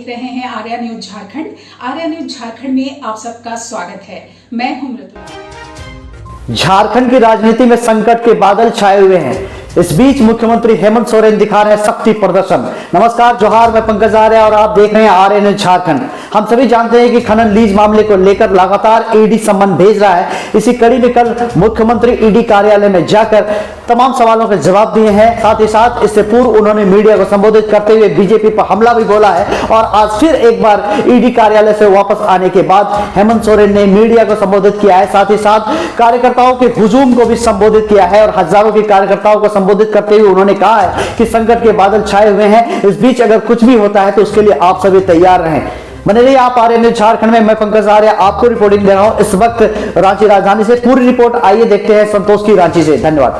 देख रहे हैं आर्या न्यूज झारखंड। आर्या न्यूज झारखंड में आप सबका स्वागत है। मैं हूं मृदुला। झारखंड की राजनीति में संकट के बादल छाए हुए हैं। इस बीच मुख्यमंत्री हेमंत सोरेन दिखा रहे हैं शक्ति प्रदर्शन। नमस्कार, जोहार, मैं पंकज आर्या और आप देख रहे हैं आर्या न्यूज झारखंड। हम सभी जानते हैं कि खनन लीज मामले को लेकर लगातार ईडी सम्मन भेज रहा है। इसी कड़ी में कल मुख्यमंत्री ईडी कार्यालय में जाकर तमाम सवालों के जवाब दिए हैं। साथ ही साथ इससे पूर्व उन्होंने मीडिया को संबोधित करते हुए बीजेपी पर हमला भी बोला है। और आज फिर एक बार ईडी कार्यालय से वापस आने के बाद हेमंत सोरेन ने मीडिया को संबोधित किया है। साथ ही साथ कार्यकर्ताओं के हुजूम को भी संबोधित किया है और हजारों के कार्यकर्ताओं को संबोधित करते हुए उन्होंने कहा है कि संकट के बादल छाए हुए हैं। इस बीच अगर कुछ भी होता है तो उसके लिए आप सभी तैयार रहें। बने रहिए आप आर्या न्यूज झारखंड में। मैं पंकज आर्या आपको रिपोर्टिंग दे रहा हूं इस वक्त रांची राजधानी से। पूरी रिपोर्ट आइए देखते हैं संतोष की रांची से। धन्यवाद।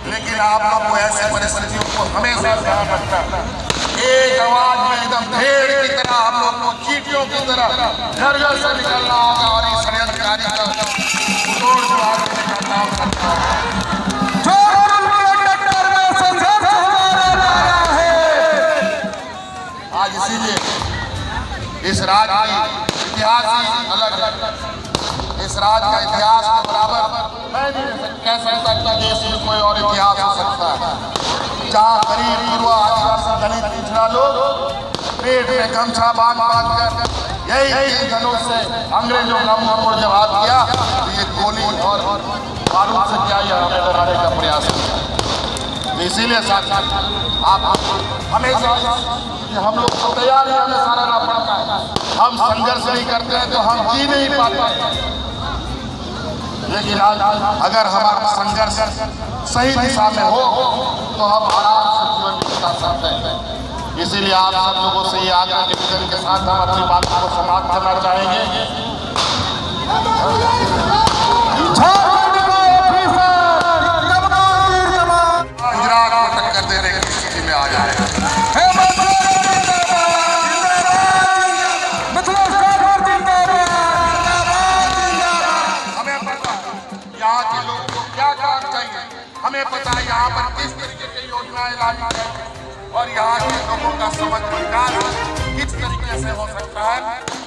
लेकिन आप लोग ऐसे परिस्थितियों को हमेशा ध्यान रखना, एक आवाज में एकदम ढेर की तरह हम लोग को चींटियों की तरह घर से निकलना होगा और इस षड्यंत्रकारी का तोड़ जवाब देने का काम करना होगा। आज इसीलिए इस राज्य की इतिहास ही अलग है। इस राज्य का इतिहास के बराबर मैं नहीं कह सकता कि देश में कोई और इतिहास हो सकता है, जहाँ गरीब युवा आदिवासी दलित पिछड़ा लोग पेट में गमछा बांध कर यही धनुष से अंग्रेजों का मुंह जब हाथ किया तो ये गोली और बारूद से क्या हमें डराने का प्रयास किया। इसीलिए साथ आप हमेशा हम लोग को तैयारी हमेशा रहना पड़ता है। हम संघर्ष नहीं करते हैं तो हम जी नहीं पाते। लेकिन आज अगर हमारा संघर्ष सही दिशा में हो तो हम आराम से जीवन बिता सकते हैं। इसीलिए आप सब लोगों से ये आग्रह निवेदन के साथ हम अपनी बात को समाप्त करना चाहेंगे। गुजरात को टक्कर देने की स्थिति में आ जाए। यहाँ के लोगों को क्या काम चाहिए, हमें पता है यहाँ पर किस तरीके की योजनाएं लानी चाहिए और यहाँ के लोगों का समझ विकास किस तरीके से हो सकता है।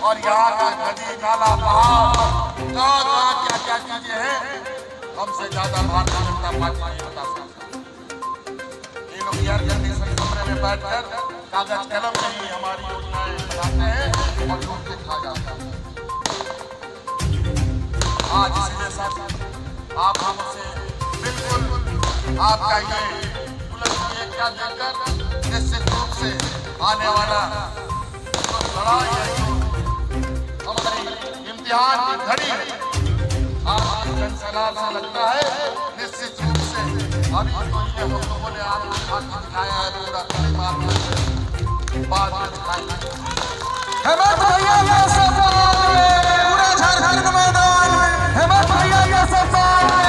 और यहाँ का नदी नाला पहाड़ कहाँ क्या क्या चीजें हैं हमसे ज्यादा भारतीय जनता पार्टी नहीं बता सकती। ये लोग एयर कंडीशन कमरे में बैठकर कागज कलम में ही हमारी योजनाएं बनाते हैं और लूट के खा जाते हैं। आज इसलिए साथ आप हमसे बिल्कुल आपका ये बुलंदी एकता देखकर निश्चित रूप से आने वाला जो लड़ाई है, हमारी इम्तिहान की घड़ी है, आपकी जनसलाह से लगता है निश्चित रूप से अभी तो ये हम लोगों ने आपको दिखाया है पूरा परिवार बाद में दिखाएंगे। हेमंत भैया के सफाल में पूरा झारखंड मैदान में, हेमंत भैया के सफाल में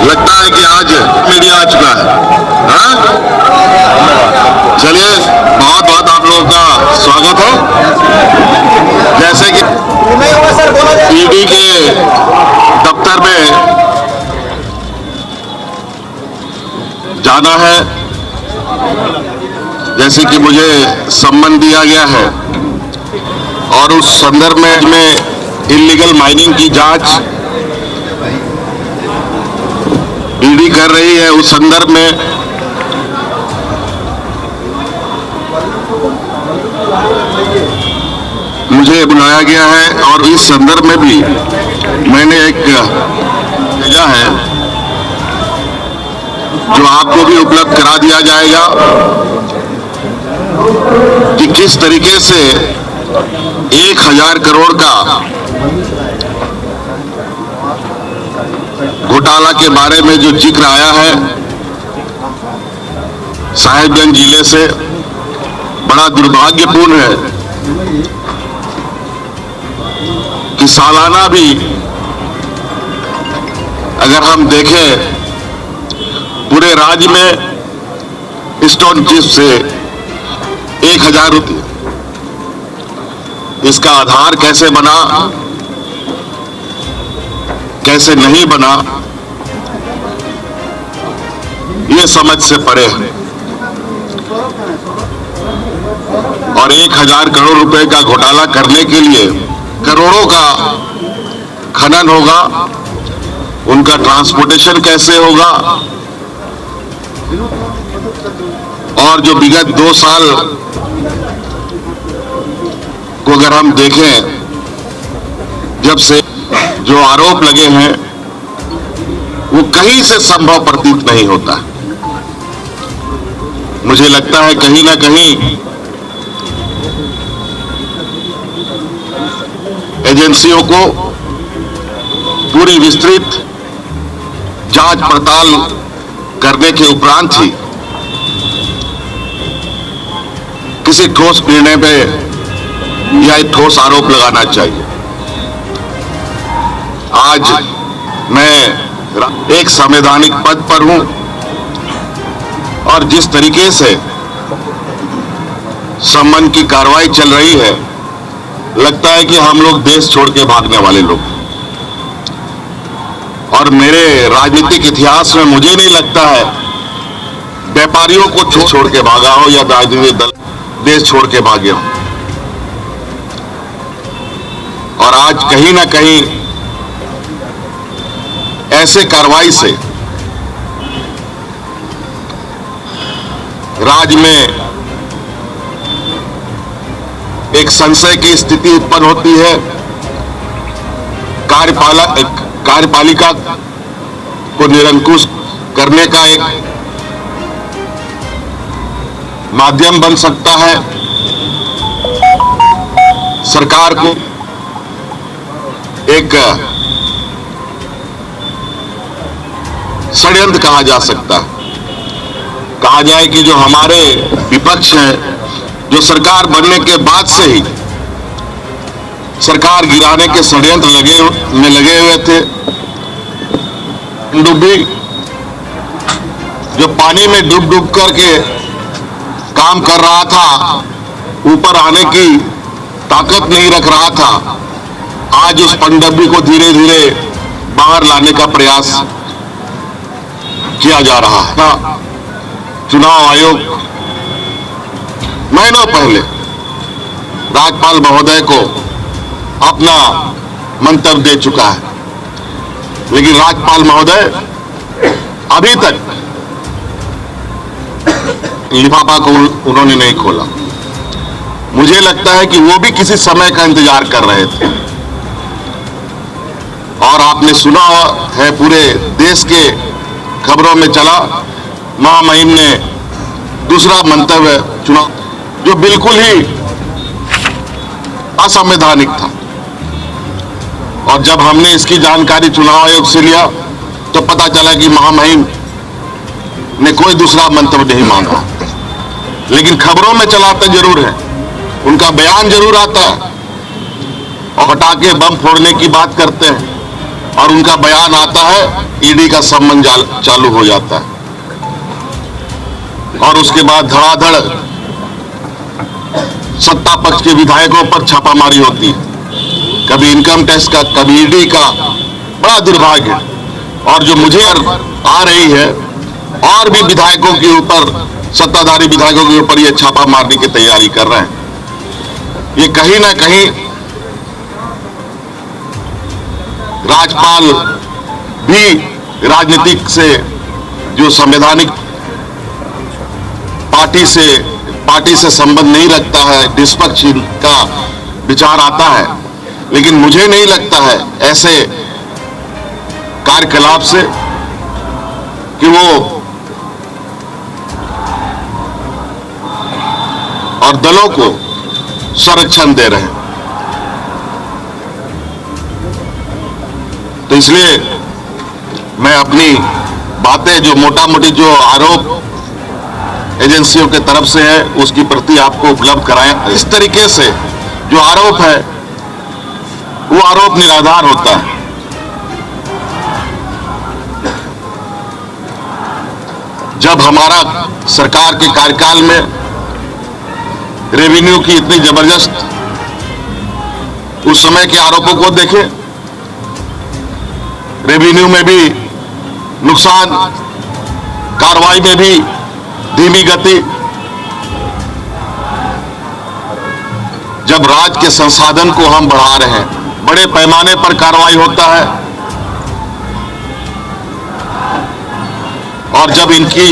लगता है कि आज मीडिया आ चुका है। हाँ, चलिए बहुत बहुत आप लोगों का स्वागत है। जैसे कि ईडी के दफ्तर में जाना है, जैसे कि मुझे सम्मन दिया गया है और उस संदर्भ में इल्लीगल माइनिंग की जांच ईडी कर रही है। उस संदर्भ में मुझे बुलाया गया है और इस संदर्भ में भी मैंने एक भेजा है जो आपको भी उपलब्ध करा दिया जाएगा कि किस तरीके से 1000 करोड़ का घोटाला के बारे में जो जिक्र आया है साहिबगंज जिले से, बड़ा दुर्भाग्यपूर्ण है कि सालाना भी अगर हम देखें पूरे राज्य में स्टोन चिप्स से 1000 रुपये, इसका आधार कैसे बना, कैसे नहीं बना, ये समझ से परे है। और 1000 करोड़ रुपए का घोटाला करने के लिए करोड़ों का खनन होगा, उनका ट्रांसपोर्टेशन कैसे होगा, और जो विगत 2 साल को अगर हम देखें, जब से जो आरोप लगे हैं वो कहीं से संभव प्रतीत नहीं होता। मुझे लगता है कहीं ना कहीं एजेंसियों को पूरी विस्तृत जांच पड़ताल करने के उपरांत ही किसी ठोस निर्णय पे या एक ठोस आरोप लगाना चाहिए। आज मैं एक संवैधानिक पद पर हूं और जिस तरीके से सम्मान की कार्रवाई चल रही है, लगता है कि हम लोग देश छोड़ के भागने वाले लोग। और मेरे राजनीतिक इतिहास में मुझे नहीं लगता है व्यापारियों को छोड़ के भागा हो या राजनीतिक दल देश छोड़ के भागे हो। और आज कहीं ना कहीं ऐसे कार्रवाई से राज्य में एक संशय की स्थिति उत्पन्न होती है। कार्यपालिका को निरंकुश करने का एक माध्यम बन सकता है। सरकार को एक षड्यंत्र कहा जा सकता है। कहा जाए कि जो हमारे विपक्ष हैं, जो सरकार बनने के बाद से ही सरकार गिराने के षड्यंत्र लगे हुए थे। डूबी जो पानी में डूब करके काम कर रहा था, ऊपर आने की ताकत नहीं रख रहा था, आज उस पनडुब्बी को धीरे धीरे बाहर लाने का प्रयास किया जा रहा है। चुनाव आयोग महीनों पहले राज्यपाल महोदय को अपना मंतव्य दे चुका है, लेकिन राज्यपाल महोदय अभी तक लिफाफा को उन्होंने नहीं खोला। मुझे लगता है कि वो भी किसी समय का इंतजार कर रहे थे। और आपने सुना है, पूरे देश के खबरों में चला, महामहिम ने दूसरा मंतव्य चुना जो बिल्कुल ही असंवैधानिक था। और जब हमने इसकी जानकारी चुनाव आयोग से लिया तो पता चला कि महामहिम ने कोई दूसरा मंतव्य नहीं मांगा, लेकिन खबरों में चलाते जरूर है, उनका बयान जरूर आता है और पटाखे बम फोड़ने की बात करते हैं और उनका बयान आता है, ईडी का सम्मन चालू हो जाता है और उसके बाद धड़ाधड़ सत्ता पक्ष के विधायकों पर छापामारी होती है, कभी इनकम टैक्स का, कभी ईडी का। बड़ा दुर्भाग्य। और जो मुझे आ रही है, और भी विधायकों के ऊपर, सत्ताधारी विधायकों के ऊपर ये छापा मारने की तैयारी कर रहे हैं। ये कहीं ना कहीं राज्यपाल भी राजनीतिक से, जो संवैधानिक पार्टी से संबंध नहीं रखता है, निष्पक्ष का विचार आता है, लेकिन मुझे नहीं लगता है ऐसे कार्यकलाप से कि वो और दलों को संरक्षण दे रहे हैं। तो इसलिए मैं अपनी बातें, जो मोटा मोटी जो आरोप एजेंसियों के तरफ से है, उसकी प्रति आपको उपलब्ध कराएं। इस तरीके से जो आरोप है वो आरोप निराधार होता है। जब हमारा सरकार के कार्यकाल में रेवेन्यू की इतनी जबरदस्त, उस समय के आरोपों को देखें, रेवेन्यू में भी नुकसान कार्रवाई में भी धीमी गति, जब राज्य के संसाधन को हम बढ़ा रहे हैं, बड़े पैमाने पर कार्रवाई होता है, और जब इनकी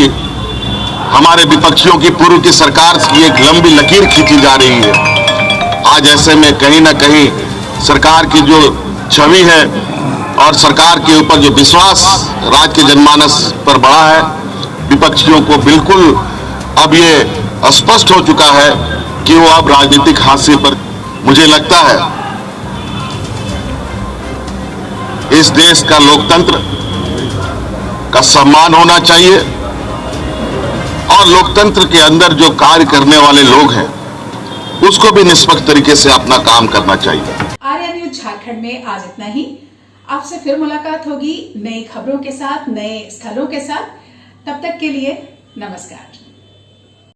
हमारे विपक्षियों की पूर्व की सरकार की एक लंबी लकीर खींची जा रही है, आज ऐसे में कहीं ना कहीं सरकार की जो छवि है और सरकार के ऊपर जो विश्वास राज्य के जनमानस पर बढ़ा है, विपक्षियों को बिल्कुल अब ये स्पष्ट हो चुका है कि वो अब राजनीतिक हाशिए पर। मुझे लगता है इस देश का लोकतंत्र का सम्मान होना चाहिए और लोकतंत्र के अंदर जो कार्य करने वाले लोग हैं उसको भी निष्पक्ष तरीके से अपना काम करना चाहिए। आर्या न्यूज झारखंड में आज इतना ही। आपसे फिर मुलाकात होगी नई खबरों के साथ, नए स्थलों के साथ। तब तक के लिए नमस्कार।